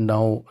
9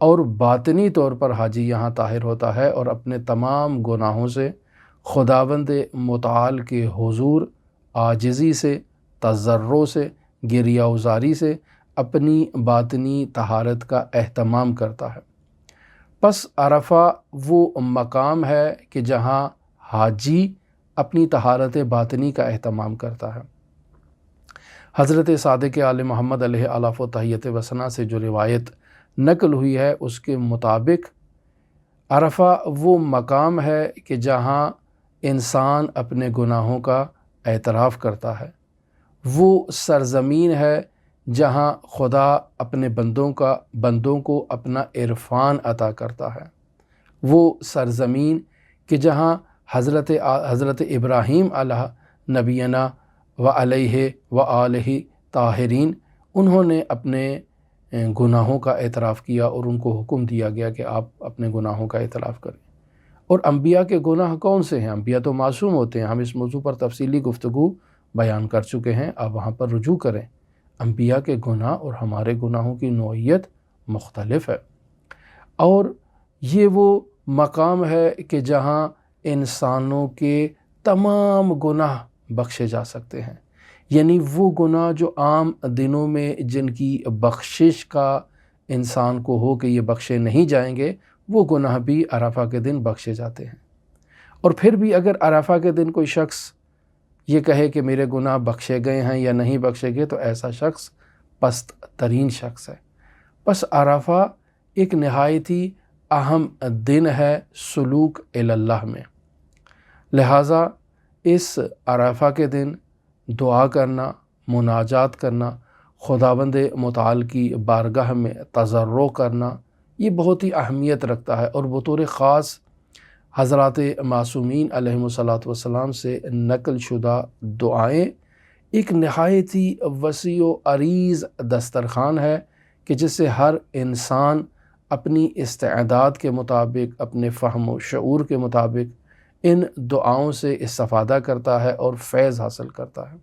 اور باطنی طور پر حاجی یہاں طاہر ہوتا ہے اور اپنے تمام گناہوں سے خداوند متعال کے حضور عاجزی سے، تضرع سے، گریہ وزاری سے اپنی باطنی طہارت کا اہتمام کرتا ہے۔ پس عرفہ وہ مقام ہے کہ جہاں حاجی اپنی طہارت باطنی کا اہتمام کرتا ہے۔ حضرت صادق آل محمد علیہ آلاف و تحیت و ثنا سے جو روایت نقل ہوئی ہے اس کے مطابق عرفہ وہ مقام ہے کہ جہاں انسان اپنے گناہوں کا اعتراف کرتا ہے، وہ سرزمین ہے جہاں خدا اپنے بندوں کو اپنا عرفان عطا کرتا ہے، وہ سرزمین کہ جہاں حضرت ابراہیم علیہ نبینا و علیہ و آلہ طاہرین انہوں نے اپنے گناہوں کا اعتراف کیا اور ان کو حکم دیا گیا کہ آپ اپنے گناہوں کا اعتراف کریں۔ اور انبیاء کے گناہ کون سے ہیں؟ انبیاء تو معصوم ہوتے ہیں، ہم اس موضوع پر تفصیلی گفتگو بیان کر چکے ہیں، آپ وہاں پر رجوع کریں۔ انبیاء کے گناہ اور ہمارے گناہوں کی نوعیت مختلف ہے، اور یہ وہ مقام ہے کہ جہاں انسانوں کے تمام گناہ بخشے جا سکتے ہیں، یعنی وہ گناہ جو عام دنوں میں جن کی بخشش کا انسان کو ہو کہ یہ بخشے نہیں جائیں گے، وہ گناہ بھی عرفہ کے دن بخشے جاتے ہیں۔ اور پھر بھی اگر عرفہ کے دن کوئی شخص یہ کہے کہ میرے گناہ بخشے گئے ہیں یا نہیں بخشے گئے، تو ایسا شخص پست ترین شخص ہے۔ پس عرفہ ایک نہایت ہی اہم دن ہے سلوک اللہ میں، لہٰذا اس عرفہ کے دن دعا کرنا، مناجات کرنا، خداوند متعال کی بارگاہ میں تضرع کرنا، یہ بہت ہی اہمیت رکھتا ہے، اور بطور خاص حضرات معصومین علیہم الصلاۃ والسلام سے نقل شدہ دعائیں ایک نہایت ہی وسیع و عریض دسترخوان ہے کہ جس سے ہر انسان اپنی استعداد کے مطابق، اپنے فہم و شعور کے مطابق ان دعاؤں سے استفادہ کرتا ہے اور فیض حاصل کرتا ہے۔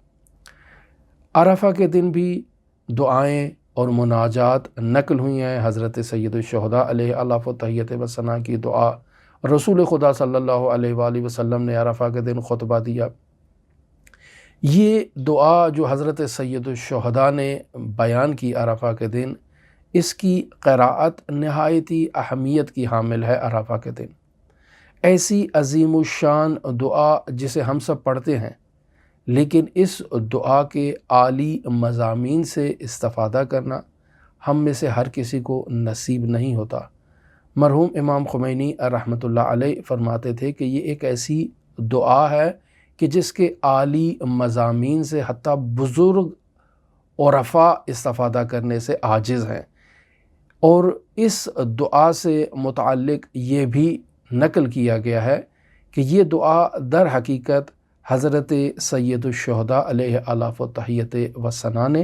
عرفہ کے دن بھی دعائیں اور مناجات نقل ہوئی ہیں۔ حضرت سید الشہداء علیہ آلاف و تحیت و ثنا کی دعا، رسول خدا صلی اللہ علیہ وآلہ وسلم نے عرفہ کے دن خطبہ دیا۔ یہ دعا جو حضرت سید الشہداء نے بیان کی عرفہ کے دن، اس کی قراءت نہایت ہی اہمیت کی حامل ہے۔ عرفہ کے دن ایسی عظیم الشان دعا جسے ہم سب پڑھتے ہیں، لیکن اس دعا کے عالی مضامین سے استفادہ کرنا ہم میں سے ہر کسی کو نصیب نہیں ہوتا۔ مرحوم امام خمینی رحمۃ اللہ علیہ فرماتے تھے کہ یہ ایک ایسی دعا ہے کہ جس کے عالی مضامین سے حتیٰ بزرگ عرفاء استفادہ کرنے سے عاجز ہیں، اور اس دعا سے متعلق یہ بھی نقل کیا گیا ہے کہ یہ دعا در حقیقت حضرت سید الشہداء علیہ آلاف و تحیت و ثنا نے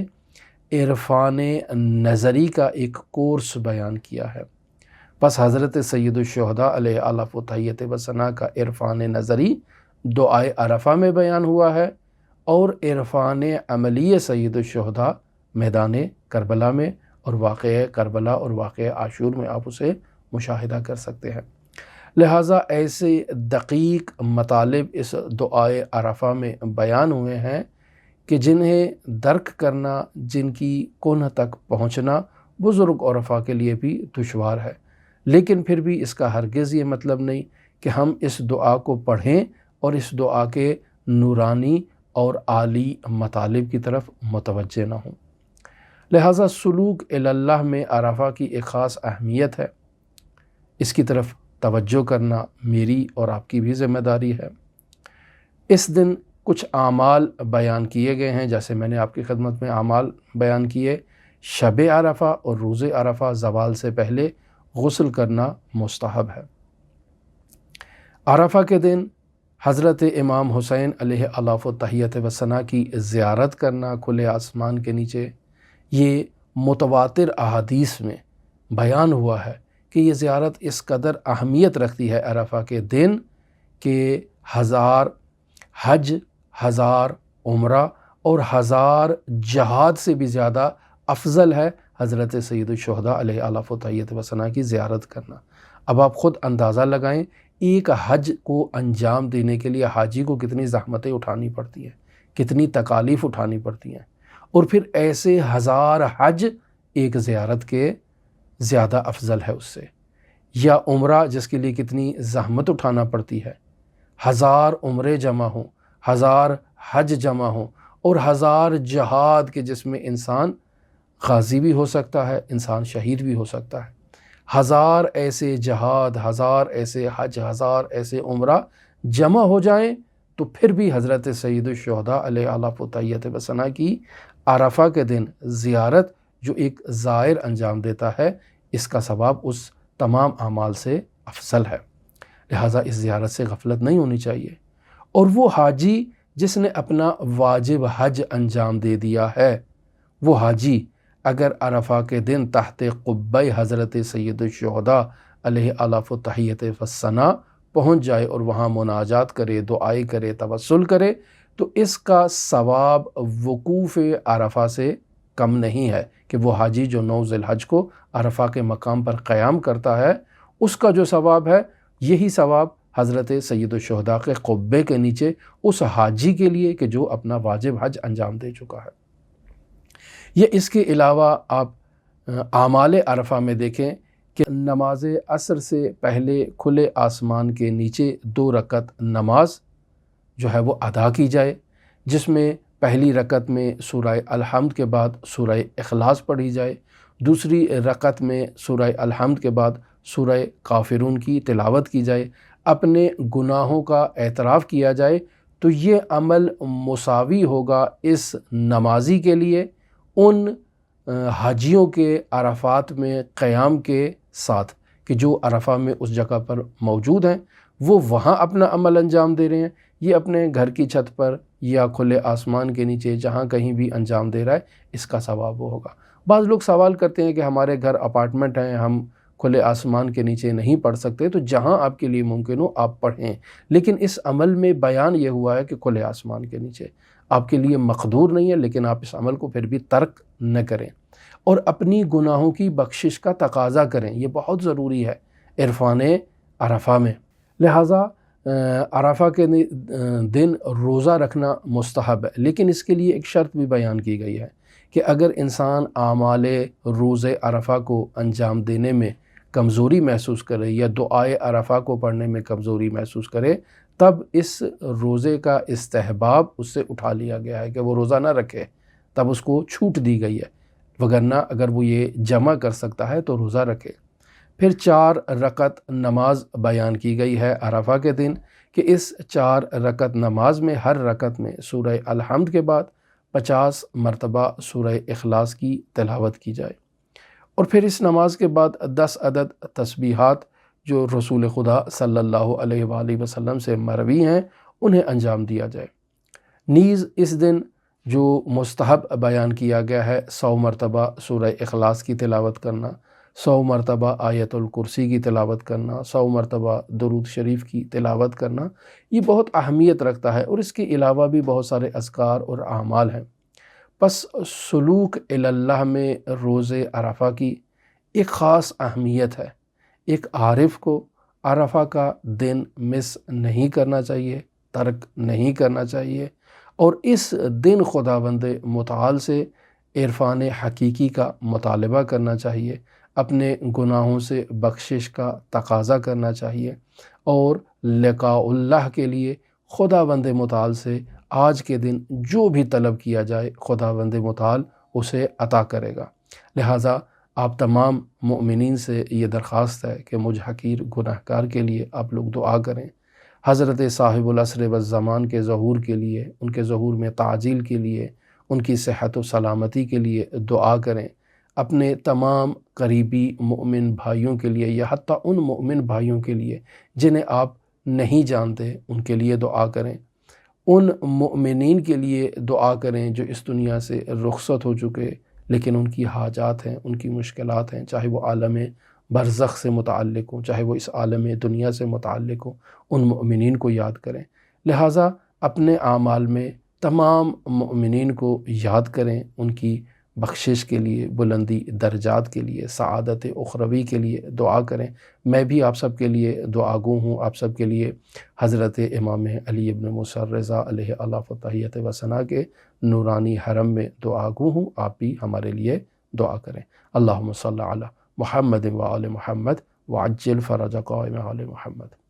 عرفان نظری کا ایک کورس بیان کیا ہے۔ پس حضرت سید الشہداء علیہ آلاف و تحیت و ثنا کا عرفان نظری دعائے عرفہ میں بیان ہوا ہے، اور عرفان عملی سید الشہداء میدان کربلا میں اور واقعہ کربلا اور واقعہ عاشور میں آپ اسے مشاہدہ کر سکتے ہیں۔ لہٰذا ایسے دقیق مطالب اس دعائے عرفہ میں بیان ہوئے ہیں کہ جنہیں درک کرنا، جن کی کنہ تک پہنچنا بزرگ عرفاء کے لیے بھی دشوار ہے، لیکن پھر بھی اس کا ہرگز یہ مطلب نہیں کہ ہم اس دعا کو پڑھیں اور اس دعا کے نورانی اور عالی مطالب کی طرف متوجہ نہ ہوں۔ لہٰذا سلوک اللہ میں عرفہ کی ایک خاص اہمیت ہے، اس کی طرف توجہ کرنا میری اور آپ کی بھی ذمہ داری ہے۔ اس دن کچھ اعمال بیان کیے گئے ہیں، جیسے میں نے آپ کی خدمت میں اعمال بیان کیے۔ شب عرفہ اور روز عرفہ زوال سے پہلے غسل کرنا مستحب ہے۔ عرفہ کے دن حضرت امام حسین علیہ آلاف و تحیت و ثنا کی زیارت کرنا کھلے آسمان کے نیچے، یہ متواتر احادیث میں بیان ہوا ہے کہ یہ زیارت اس قدر اہمیت رکھتی ہے عرفہ کے دن کہ 1000 حج، 1000 عمرہ اور 1000 جہاد سے بھی زیادہ افضل ہے حضرت سید الشہداء علیہ آلاف و تحیت و ثنا کی زیارت کرنا۔ اب آپ خود اندازہ لگائیں ایک حج کو انجام دینے کے لیے حاجی کو کتنی زحمتیں اٹھانی پڑتی ہیں، کتنی تکالیف اٹھانی پڑتی ہیں، اور پھر ایسے ہزار حج ایک زیارت کے زیادہ افضل ہے اس سے، یا عمرہ جس کے لیے کتنی زحمت اٹھانا پڑتی ہے، ہزار عمرے جمع ہوں، ہزار حج جمع ہوں، اور ہزار جہاد کے جس میں انسان غازی بھی ہو سکتا ہے، انسان شہید بھی ہو سکتا ہے، ہزار ایسے جہاد، ہزار ایسے حج، ہزار ایسے عمرہ جمع ہو جائیں تو پھر بھی حضرت سید الشہداء علیہ آلاف و تحیت و ثنا کی عرفہ کے دن زیارت جو ایک زائر انجام دیتا ہے، اس کا ثواب اس تمام اعمال سے افضل ہے۔ لہٰذا اس زیارت سے غفلت نہیں ہونی چاہیے۔ اور وہ حاجی جس نے اپنا واجب حج انجام دے دیا ہے، وہ حاجی اگر عرفہ کے دن تحت قبہ حضرت سید الشہداء علیہ آلاف و تحیت و ثنا پہنچ جائے اور وہاں مناجات کرے، دعائیں کرے، توسل کرے، تو اس کا ثواب وقوف عرفہ سے کم نہیں ہے کہ وہ حاجی جو 9 ذی الحج کو عرفہ کے مقام پر قیام کرتا ہے، اس کا جو ثواب ہے یہی ثواب حضرت سید الشہداء کے قبے کے نیچے اس حاجی کے لیے کہ جو اپنا واجب حج انجام دے چکا ہے۔ یہ اس کے علاوہ آپ اعمال عرفہ میں دیکھیں کہ نماز عصر سے پہلے کھلے آسمان کے نیچے 2 رکعت نماز جو ہے وہ ادا کی جائے، جس میں پہلی رکعت میں سورہ الحمد کے بعد سورہ اخلاص پڑھی جائے، دوسری رکعت میں سورہ الحمد کے بعد سورہ کافرون کی تلاوت کی جائے، اپنے گناہوں کا اعتراف کیا جائے، تو یہ عمل مساوی ہوگا اس نمازی کے لیے ان حاجیوں کے عرفات میں قیام کے ساتھ کہ جو عرفہ میں اس جگہ پر موجود ہیں، وہ وہاں اپنا عمل انجام دے رہے ہیں، یہ اپنے گھر کی چھت پر یا کھلے آسمان کے نیچے جہاں کہیں بھی انجام دے رہا ہے، اس کا ثواب وہ ہوگا۔ بعض لوگ سوال کرتے ہیں کہ ہمارے گھر اپارٹمنٹ ہیں، ہم کھلے آسمان کے نیچے نہیں پڑھ سکتے، تو جہاں آپ کے لیے ممکن ہو آپ پڑھیں، لیکن اس عمل میں بیان یہ ہوا ہے کہ کھلے آسمان کے نیچے آپ کے لیے مقدور نہیں ہے، لیکن آپ اس عمل کو پھر بھی ترک نہ کریں اور اپنی گناہوں کی بخشش کا تقاضا کریں، یہ بہت ضروری ہے عرفان عرفہ میں۔ لہٰذا عرفہ کے دن روزہ رکھنا مستحب ہے، لیکن اس کے لیے ایک شرط بھی بیان کی گئی ہے کہ اگر انسان اعمال روز عرفہ کو انجام دینے میں کمزوری محسوس کرے یا دعائے عرفہ کو پڑھنے میں کمزوری محسوس کرے، تب اس روزے کا استحباب اس سے اٹھا لیا گیا ہے کہ وہ روزہ نہ رکھے، تب اس کو چھوٹ دی گئی ہے، وگرنہ اگر وہ یہ جمع کر سکتا ہے تو روزہ رکھے۔ پھر 4 رکعت نماز بیان کی گئی ہے عرفہ کے دن کہ اس 4 رکعت نماز میں ہر رکعت میں سورہ الحمد کے بعد 50 مرتبہ سورہ اخلاص کی تلاوت کی جائے، اور پھر اس نماز کے بعد 10 عدد تسبیحات جو رسول خدا صلی اللہ علیہ وآلہ وسلم سے مروی ہیں انہیں انجام دیا جائے۔ نیز اس دن جو مستحب بیان کیا گیا ہے 100 مرتبہ سورہ اخلاص کی تلاوت کرنا، 100 مرتبہ آیت الکرسی کی تلاوت کرنا، 100 مرتبہ درود شریف کی تلاوت کرنا، یہ بہت اہمیت رکھتا ہے، اور اس کے علاوہ بھی بہت سارے اذکار اور اعمال ہیں۔ پس سلوک اللہ میں روز عرفہ کی ایک خاص اہمیت ہے۔ ایک عارف کو عرفہ کا دن مس نہیں کرنا چاہیے، ترک نہیں کرنا چاہیے، اور اس دن خداوند متعال سے عرفان حقیقی کا مطالبہ کرنا چاہیے، اپنے گناہوں سے بخشش کا تقاضا کرنا چاہیے، اور لقاء اللہ کے لیے خداوند متعال سے آج کے دن جو بھی طلب کیا جائے خداوند متعال اسے عطا کرے گا۔ لہٰذا آپ تمام مؤمنین سے یہ درخواست ہے کہ مجھ حقیر گناہگار کے لیے آپ لوگ دعا کریں، حضرت صاحب العصر والزمان کے ظہور کے لیے، ان کے ظہور میں تعجیل کے لیے، ان کی صحت و سلامتی کے لیے دعا کریں، اپنے تمام قریبی مؤمن بھائیوں کے لیے یا حتیٰ ان مؤمن بھائیوں کے لیے جنہیں آپ نہیں جانتے ان کے لیے دعا کریں، ان مؤمنین کے لیے دعا کریں جو اس دنیا سے رخصت ہو چکے لیکن ان کی حاجات ہیں، ان کی مشکلات ہیں، چاہے وہ عالم برزخ سے متعلق ہوں، چاہے وہ اس عالم دنیا سے متعلق ہوں، ان مؤمنین کو یاد کریں۔ لہٰذا اپنے اعمال میں تمام مؤمنین کو یاد کریں، ان کی بخشش کے لیے، بلندی درجات کے لیے، سعادت اخروی کے لیے دعا کریں۔ میں بھی آپ سب کے لیے دعا گو ہوں، آپ سب کے لیے حضرت امام علی ابن موسیٰ رضا علیہ الاف التحیت و ثنا کے نورانی حرم میں دعا گو ہوں، آپ بھی ہمارے لیے دعا کریں۔ اللہم صلی علی محمد و آل محمد وعجل فرج قائم آل محمد۔